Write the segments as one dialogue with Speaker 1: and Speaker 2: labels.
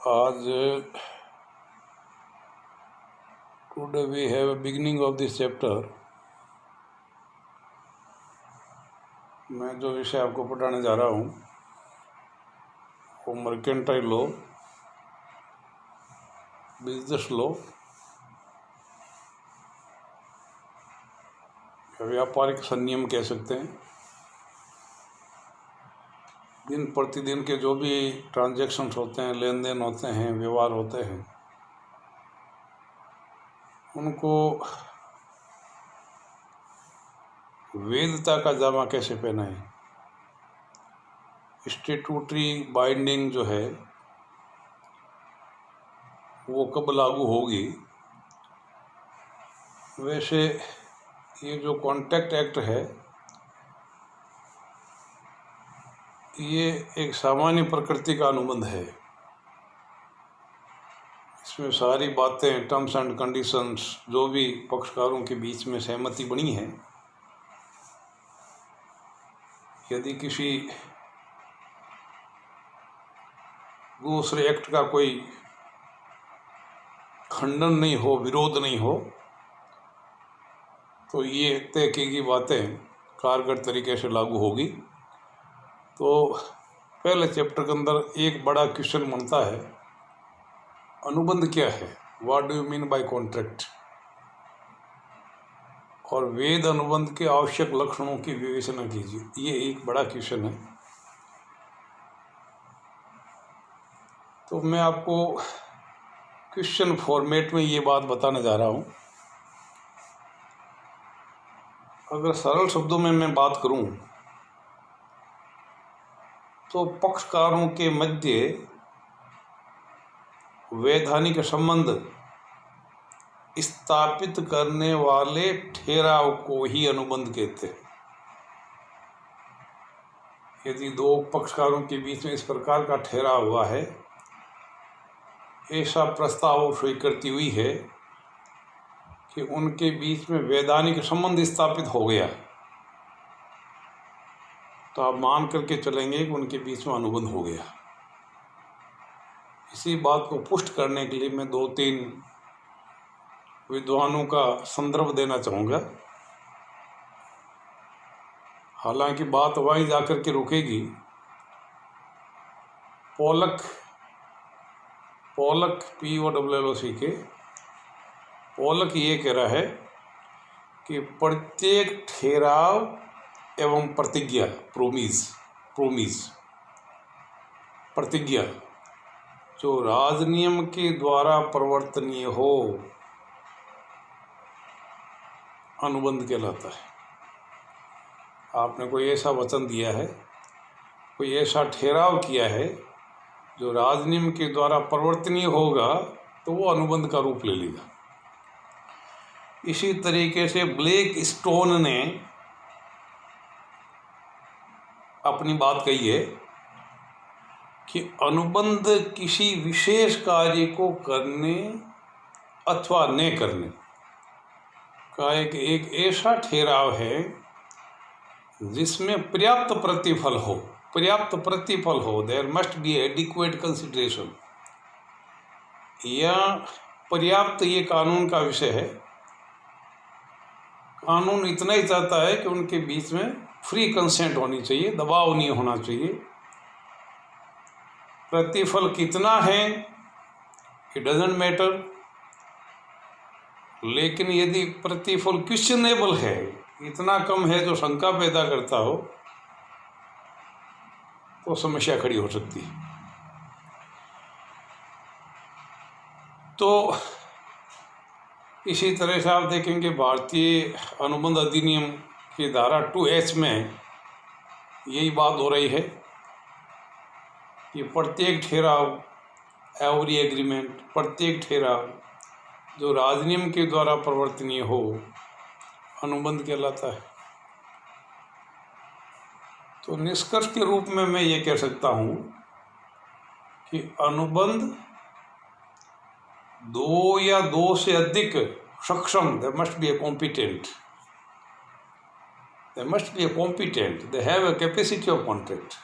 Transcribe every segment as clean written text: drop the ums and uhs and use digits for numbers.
Speaker 1: आज today we have a beginning of this chapter। मैं जो विषय आपको पढ़ाने जा रहा हूँ वो मर्केंटाइल लॉ, बिजनेस लॉ या व्यापारिक संनियम कह सकते हैं। दिन प्रतिदिन के जो भी ट्रांजैक्शंस होते हैं, लेन देन होते हैं, व्यवहार होते हैं, उनको वैधता का जामा कैसे पहनाएं, स्टैट्यूटरी बाइंडिंग जो है वो कब लागू होगी। वैसे ये जो कॉन्ट्रैक्ट एक्ट है ये एक सामान्य प्रकृति का अनुबंध है। इसमें सारी बातें, टर्म्स एंड कंडीशंस जो भी पक्षकारों के बीच में सहमति बनी है, यदि किसी दूसरे एक्ट का कोई खंडन नहीं हो, विरोध नहीं हो, तो ये तय की गई बातें कारगर तरीके से लागू होगी। तो पहले चैप्टर के अंदर एक बड़ा क्वेश्चन बनता है, अनुबंध क्या है, what do you mean by contract, और वैध अनुबंध के आवश्यक लक्षणों की विवेचना कीजिए। ये एक बड़ा क्वेश्चन है। तो मैं आपको क्वेश्चन फॉर्मेट में ये बात बताने जा रहा हूँ। अगर सरल शब्दों में मैं बात करूँ तो पक्षकारों के मध्य वैधानिक संबंध स्थापित करने वाले ठहराव को ही अनुबंध कहते हैं। यदि दो पक्षकारों के बीच में इस प्रकार का ठहराव हुआ है, ऐसा प्रस्ताव स्वीकृति हुई है कि उनके बीच में वैधानिक संबंध स्थापित हो गया, तो आप मान करके चलेंगे कि उनके बीच में अनुबंध हो गया। इसी बात को पुष्ट करने के लिए मैं 2-3 विद्वानों का संदर्भ देना चाहूँगा। हालांकि बात वहीं जाकर के रुकेगी। पोलक POLLOCK पोलक ये कह रहा है कि प्रत्येक ठहराव एवं प्रतिज्ञा, प्रोमिस प्रतिज्ञा जो राजनियम के द्वारा प्रवर्तनीय हो, अनुबंध कहलाता है। आपने कोई ऐसा वचन दिया है, कोई ऐसा ठहराव किया है जो राजनियम के द्वारा प्रवर्तनीय होगा, तो वो अनुबंध का रूप ले लेगा। इसी तरीके से ब्लैक स्टोन ने अपनी बात कही है कि अनुबंध किसी विशेष कार्य को करने अथवा न करने का एक ऐसा ठहराव है जिसमें पर्याप्त प्रतिफल हो, there must be adequate consideration. या पर्याप्त, ये कानून का विषय है। कानून इतना ही चाहता है कि उनके बीच में फ्री कंसेंट होनी चाहिए, दबाव नहीं होना चाहिए। प्रतिफल कितना है इट डजंट मैटर, लेकिन यदि प्रतिफल क्वेश्चनेबल है, इतना कम है जो शंका पैदा करता हो, तो समस्या खड़ी हो सकती है। तो इसी तरह से आप देखेंगे भारतीय अनुबंध अधिनियम की धारा 2H में यही बात हो रही है कि प्रत्येक ठहराव, एवरी एग्रीमेंट, प्रत्येक ठहराव जो राजनियम के द्वारा प्रवर्तनीय हो, अनुबंध कहलाता है। तो निष्कर्ष के रूप में मैं ये कह सकता हूँ कि अनुबंध 2 या 2 से अधिक सक्षम, they must be competent, they have a capacity of contract।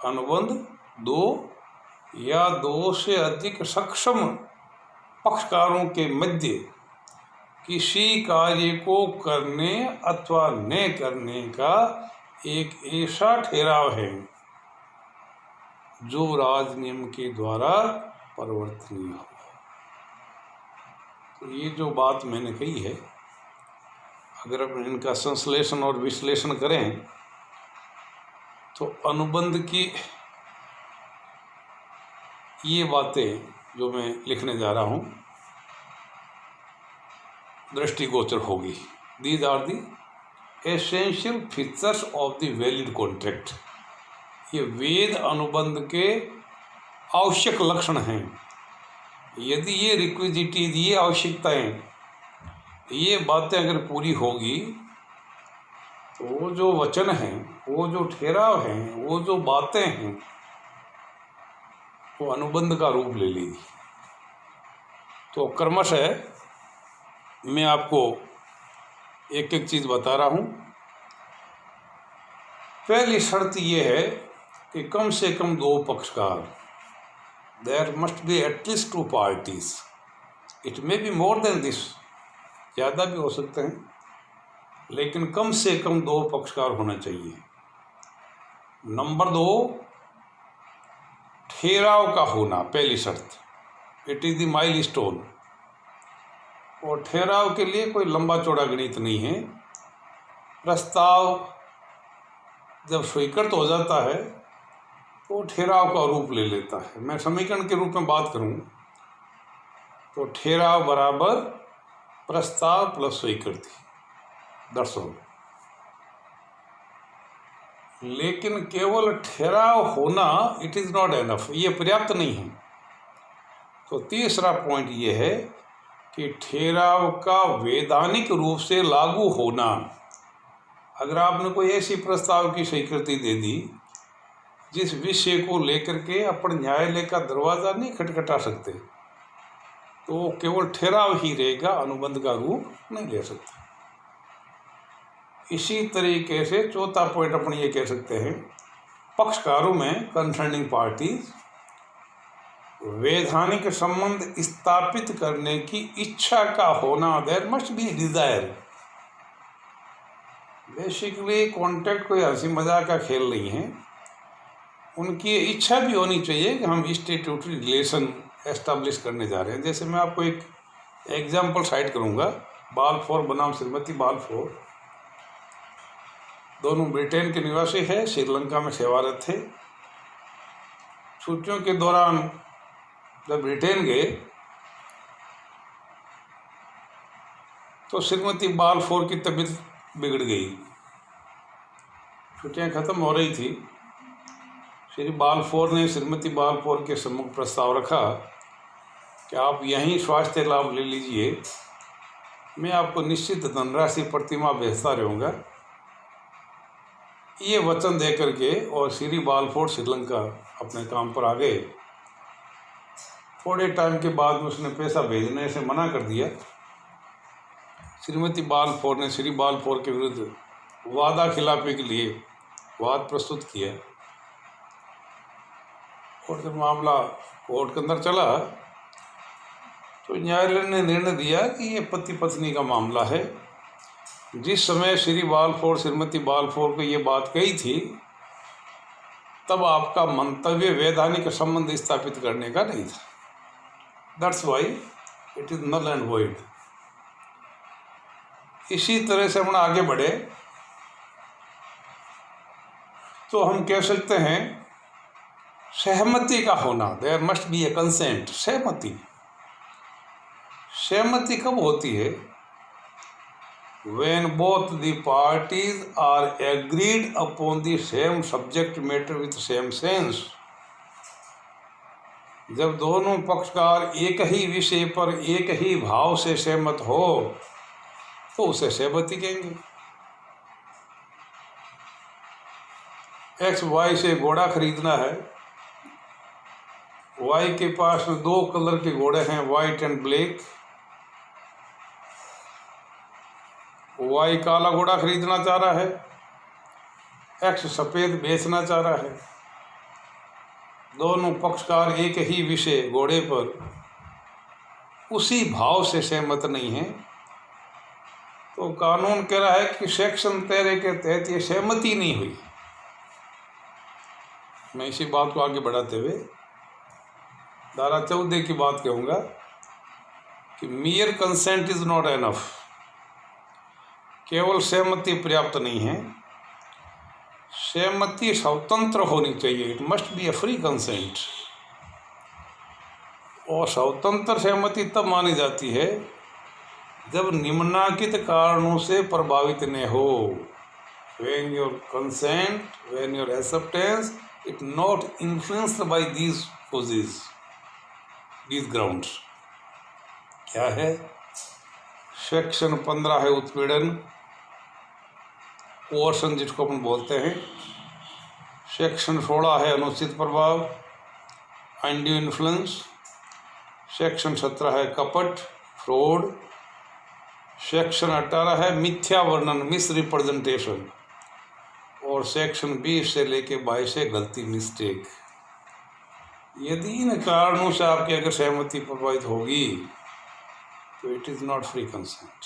Speaker 1: अनुबंध 2 या दो से अधिक सक्षम पक्षकारों के मध्य किसी कार्य को करने अथवा न करने का एक ऐसा ठहराव है जो राजनियम के द्वारा परिवर्तनीय हो। तो ये जो बात मैंने कही है, अगर हम इनका संश्लेषण और विश्लेषण करें तो अनुबंध की ये बातें जो मैं लिखने जा रहा हूँ दृष्टिगोचर होगी। These are the essential features of the valid contract. ये वेद अनुबंध के आवश्यक लक्षण हैं। यदि ये रिक्विजिटीज, ये आवश्यकताएं, ये बातें अगर पूरी होगी तो वो जो वचन हैं, वो जो ठहराव हैं, वो जो बातें हैं, वो अनुबंध का रूप ले लेगी। तो क्रमशः मैं आपको एक एक चीज़ बता रहा हूँ। पहली शर्त ये है कि कम से कम दो पक्षकार, there must be at least two parties. It may be more than this, ज़्यादा भी हो सकते हैं, लेकिन कम से कम दो पक्षकार होना चाहिए। नंबर 2, ठहराव का होना, पहली शर्त। It is the milestone. और ठहराव के लिए कोई लंबा चौड़ा गणित नहीं है। प्रस्ताव जब स्वीकृत हो जाता है तो ठहराव का रूप ले लेता है। मैं समीकरण के रूप में बात करूं तो ठहराव बराबर प्रस्ताव प्लस स्वीकृति, दैट्स ऑल। लेकिन केवल ठहराव होना इट इज़ नॉट एनफ, ये पर्याप्त नहीं है। तो तीसरा पॉइंट ये है कि ठहराव का वैधानिक रूप से लागू होना। अगर आपने कोई ऐसी प्रस्ताव की स्वीकृति दे दी जिस विषय को लेकर के अपन न्यायालय का दरवाज़ा नहीं खटखटा सकते, तो केवल ठहराव ही रहेगा, अनुबंध का रूप नहीं ले सकता। इसी तरीके से चौथा पॉइंट अपन ये कह सकते हैं, पक्षकारों में कंसर्निंग पार्टीज वैधानिक संबंध स्थापित करने की इच्छा का होना। There must be desire. Basically contract कोई हंसी मजाक का खेल नहीं है। उनकी इच्छा भी होनी चाहिए कि हम स्टैट्यूटरी रिलेशन एस्टैब्लिश करने जा रहे हैं। जैसे मैं आपको एक एग्जाम्पल साइट करूंगा। बालफोर बनाम श्रीमती बालफोर, दोनों ब्रिटेन के निवासी है, श्रीलंका में सेवारत थे। छुट्टियों के दौरान जब ब्रिटेन गए तो श्रीमती बालफोर की तबीयत बिगड़ गई। छुट्टियां खत्म हो रही थी। श्री बालफोर ने श्रीमती बालफोर के सम्मुख प्रस्ताव रखा कि आप यहीं स्वास्थ्य लाभ ले लीजिए, मैं आपको निश्चित धनराशि प्रतिमाह भेजता रहूँगा। ये वचन दे करके और श्री बालफोर श्रीलंका अपने काम पर आ गए। थोड़े टाइम के बाद में उसने पैसा भेजने से मना कर दिया। श्रीमती बालफोर ने श्री बालफोर के विरुद्ध वादा खिलाफी के लिए वाद प्रस्तुत किया। और जब मामला कोर्ट के अंदर चला तो न्यायालय ने निर्णय दिया कि ये पति पत्नी का मामला है। जिस समय श्री बालफोर श्रीमती बालफोर को ये बात कही थी, तब आपका मंतव्य वैधानिक संबंध स्थापित करने का नहीं था। That's why it is null and void. इसी तरह से हम आगे बढ़े तो हम कह सकते हैं सहमति का होना। There must be a consent. सहमति कब होती है? when both the parties are agreed upon the same subject matter with same sense। जब दोनों पक्षकार एक ही विषय पर एक ही भाव से सहमत हो तो उसे सहमति कहेंगे। एक्स वाई से घोड़ा खरीदना है। वाई के पास में 2 कलर के घोड़े हैं, वाइट एंड ब्लैक। वाई काला घोड़ा खरीदना चाह रहा है, एक्स सफ़ेद बेचना चाह रहा है। दोनों पक्षकार एक ही विषय घोड़े पर उसी भाव से सहमत नहीं है, तो कानून कह रहा है कि सेक्शन 13 के तहत ये सहमति नहीं हुई। मैं इसी बात को आगे बढ़ाते हुए धारा 14 की बात कहूँगा कि मियर कंसेंट इज नॉट एनफ, केवल सहमति पर्याप्त नहीं है, सहमति स्वतंत्र होनी चाहिए। It must be A free consent. और स्वतंत्र सहमति तब मानी जाती है जब निम्नलिखित कारणों से प्रभावित न हो। When your consent, when your acceptance, it not influenced by these causes, these grounds। क्या है? सेक्शन 15 है उत्पीड़न, कोर्सन जिसको अपन बोलते हैं। सेक्शन 16 है अनुचित प्रभाव, अनड्यू इन्फ्लुएंस। सेक्शन 17 है कपट, फ्रॉड। सेक्शन 18 है मिथ्या वर्णन, मिस रिप्रेजेंटेशन। और सेक्शन 20 से लेके 22 है गलती, मिस्टेक। यदि इन कारणों से आपकी अगर सहमति प्रभावित होगी तो it is not free consent.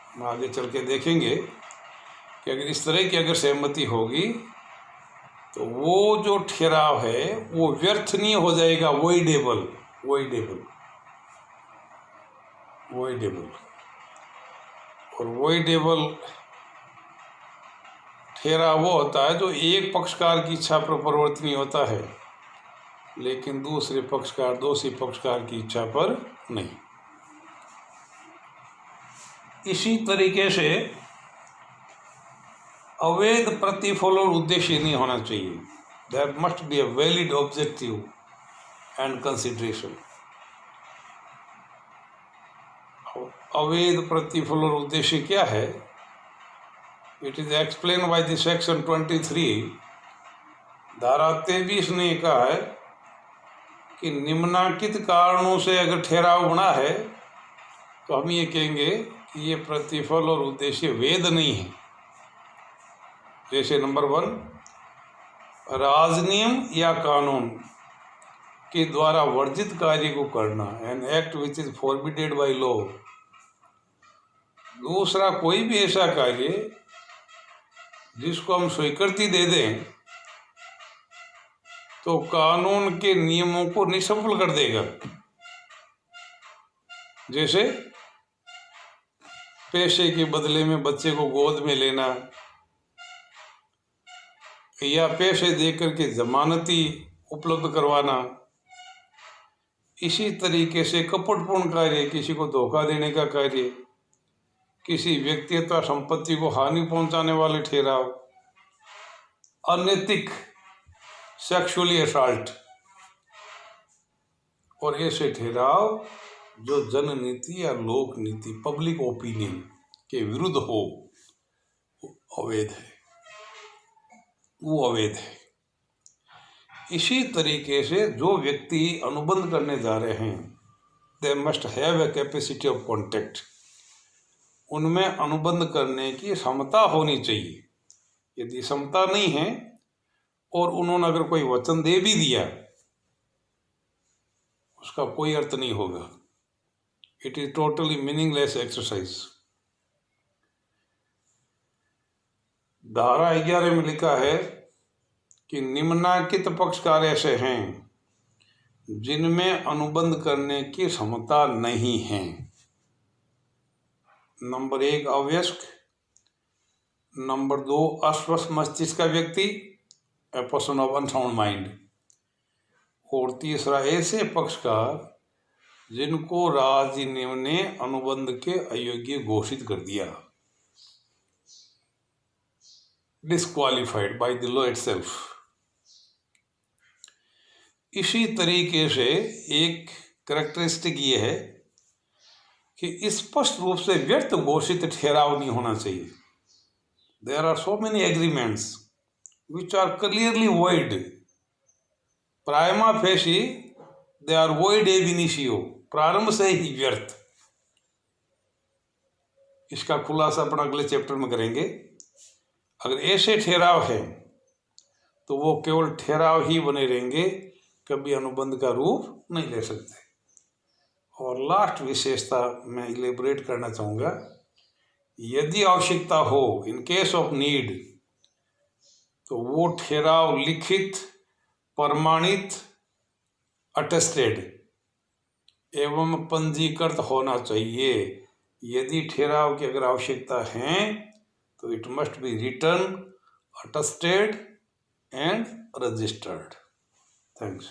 Speaker 1: हम आगे चल के देखेंगे कि अगर इस तरह की अगर सहमति होगी तो वो जो ठहराव है वो व्यर्थ नहीं हो जाएगा, वॉइडेबल। और वॉइडेबल ठहराव वो होता है जो एक पक्षकार की इच्छा पर परिवर्तनीय होता है, लेकिन दूसरे पक्षकार, दोषी पक्षकार की इच्छा पर नहीं। इसी तरीके से अवैध प्रतिफल और उद्देश्य नहीं होना चाहिए। There must be a valid objective and consideration. अवैध प्रतिफल और उद्देश्य क्या है? It is explain by the section 23। धारा 23 ने कहा है कि निम्नलिखित कारणों से अगर ठहराव बना है तो हम ये कहेंगे कि ये प्रतिफल और उद्देश्य वैध नहीं है। जैसे नंबर 1, राजनियम या कानून के द्वारा वर्जित कार्य को करना, an act which is forbidden by law. दूसरा, कोई भी ऐसा कार्य जिसको हम स्वीकृति दे दें तो कानून के नियमों को निष्फल कर देगा। जैसे पैसे के बदले में बच्चे को गोद में लेना, या पैसे देकर के जमानती उपलब्ध करवाना। इसी तरीके से कपटपूर्ण कार्य, किसी को धोखा देने का कार्य, किसी व्यक्ति अथवा संपत्ति को हानि पहुंचाने वाले ठहराव, अनैतिक सेक्सुअली असॉल्ट, और ऐसे ठहराव जो जननीति या लोक नीति, पब्लिक ओपिनियन के विरुद्ध हो, अवैध है, वो अवैध है। इसी तरीके से जो व्यक्ति अनुबंध करने जा रहे हैं, they must have a capacity of contact. उनमें अनुबंध करने की क्षमता होनी चाहिए। यदि क्षमता नहीं है और उन्होंने अगर कोई वचन दे भी दिया, उसका कोई अर्थ नहीं होगा। It is totally meaningless exercise. धारा 11 में लिखा है कि निम्नलिखित पक्षकार ऐसे हैं जिनमें अनुबंध करने की क्षमता नहीं है। नंबर 1, अवयस्क। नंबर 2, अस्वस्थ मस्तिष्क का व्यक्ति, a person of unsound mind. और तीसरा, ऐसे पक्षकार जिनको राजनियम ने अनुबंध के अयोग्य घोषित कर दिया, disqualified by the law itself. इसी तरीके से एक कैरेक्टरिस्टिक ये है कि स्पष्ट रूप से व्यर्थ घोषित ठहराव नहीं होना चाहिए। There are so many agreements which are clearly void, prima facie they are void ab initio, प्रारंभ से ही व्यर्थ। इसका खुलासा अपन अगले चैप्टर में करेंगे। अगर ऐसे ठहराव है तो वो केवल ठहराव ही बने रहेंगे, कभी अनुबंध का रूप नहीं ले सकते। और लास्ट विशेषता मैं इलेबोरेट करना चाहूँगा, यदि आवश्यकता हो, इन केस ऑफ नीड, तो वो ठहराव लिखित, प्रमाणित, अटेस्टेड एवं पंजीकृत होना चाहिए। यदि ठहराव की अगर आवश्यकता है तो it must be written, attested and registered. Thanks.